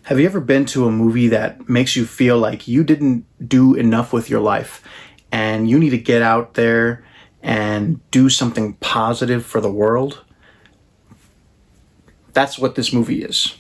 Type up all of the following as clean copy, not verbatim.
Have you ever been to a movie that makes you feel like you didn't do enough with your life and you need to get out there and do something positive for the world? That's what this movie is.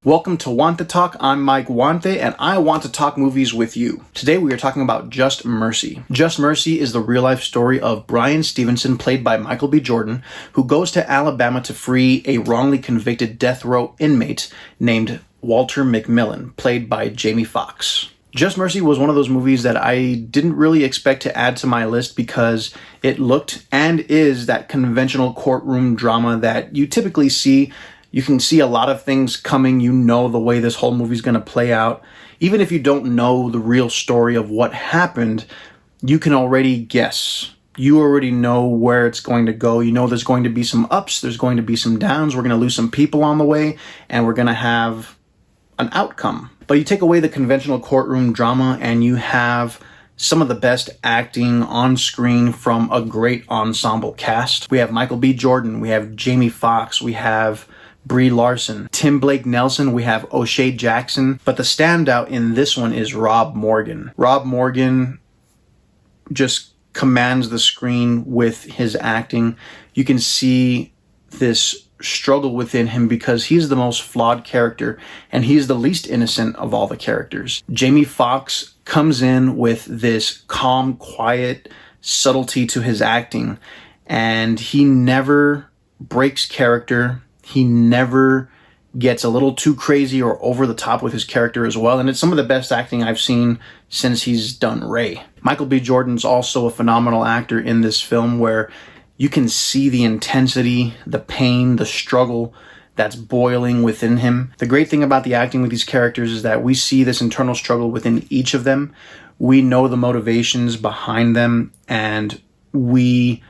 Welcome to Huante Talk. I'm Mike Huante, and I want to talk movies with you. Today we are talking about Just Mercy. Just Mercy is the real-life story of Bryan Stevenson, played by Michael B. Jordon, who goes to Alabama to free a wrongly convicted death row inmate named Walter McMillan, played by Jamie Foxx. Just Mercy was one of those movies that I didn't really expect to add to my list because it looked and is that conventional courtroom drama that you typically see. You can see a lot of things coming. You know the way this whole movie is going to play out. Even if you don't know the real story of what happened, you can already guess. You already know where it's going to go. You know there's going to be some ups, there's going to be some downs. We're going to lose some people on the way, and we're going to have an outcome. But you take away the conventional courtroom drama, and you have some of the best acting on screen from a great ensemble cast. We have Michael B. Jordon, we have Jamie Foxx, we have Brie Larson, Tim Blake Nelson, we have O'Shea Jackson, but the standout in this one is Rob Morgan. Rob Morgan just commands the screen with his acting. You can see this struggle within him because he's the most flawed character and he's the least innocent of all the characters. Jamie Foxx comes in with this calm, quiet subtlety to his acting, and he never breaks character. He never gets a little too crazy or over the top with his character as well. And it's some of the best acting I've seen since he's done Ray. Michael B. Jordan's also a phenomenal actor in this film where you can see the intensity, the pain, the struggle that's boiling within him. The great thing about the acting with these characters is that we see this internal struggle within each of them. We know the motivations behind them, and we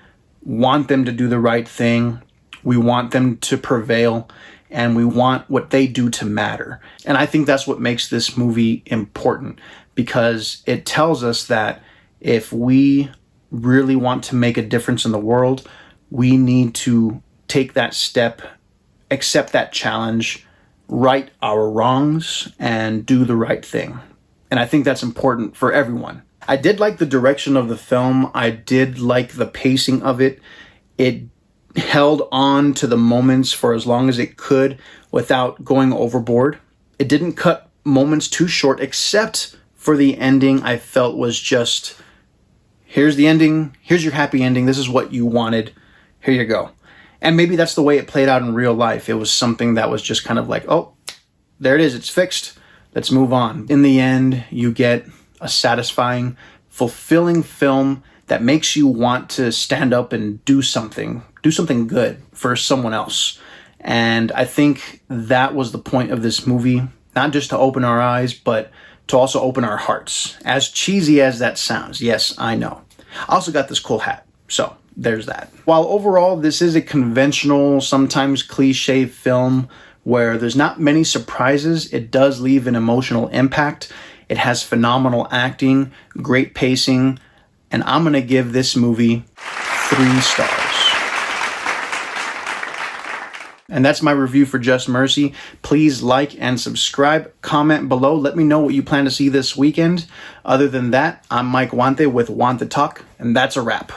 want them to do the right thing. We want them to prevail, and we want what they do to matter. And I think that's what makes this movie important, because it tells us that if we really want to make a difference in the world, we need to take that step, accept that challenge, right our wrongs, and do the right thing. And I think that's important for everyone. I did like the direction of the film. I did like the pacing of it. It held on to the moments for as long as it could without going overboard. It didn't cut moments too short, except for the ending. I felt was just, here's the ending, here's your happy ending, this is what you wanted, here you go. And maybe that's the way it played out in real life. It was something that was just kind of like, oh, there it is, it's fixed, let's move on. In the end, you get a satisfying, fulfilling film that makes you want to stand up and do something good for someone else. And I think that was the point of this movie, not just to open our eyes, but to also open our hearts. As cheesy as that sounds, yes, I know. I also got this cool hat, so there's that. While overall this is a conventional, sometimes cliche film where there's not many surprises, it does leave an emotional impact. It has phenomenal acting, great pacing, and I'm going to give this movie 3 stars. And that's my review for Just Mercy. Please like and subscribe, comment below. Let me know what you plan to see this weekend. Other than that, I'm Mike Huante with Huante Talk, and that's a wrap.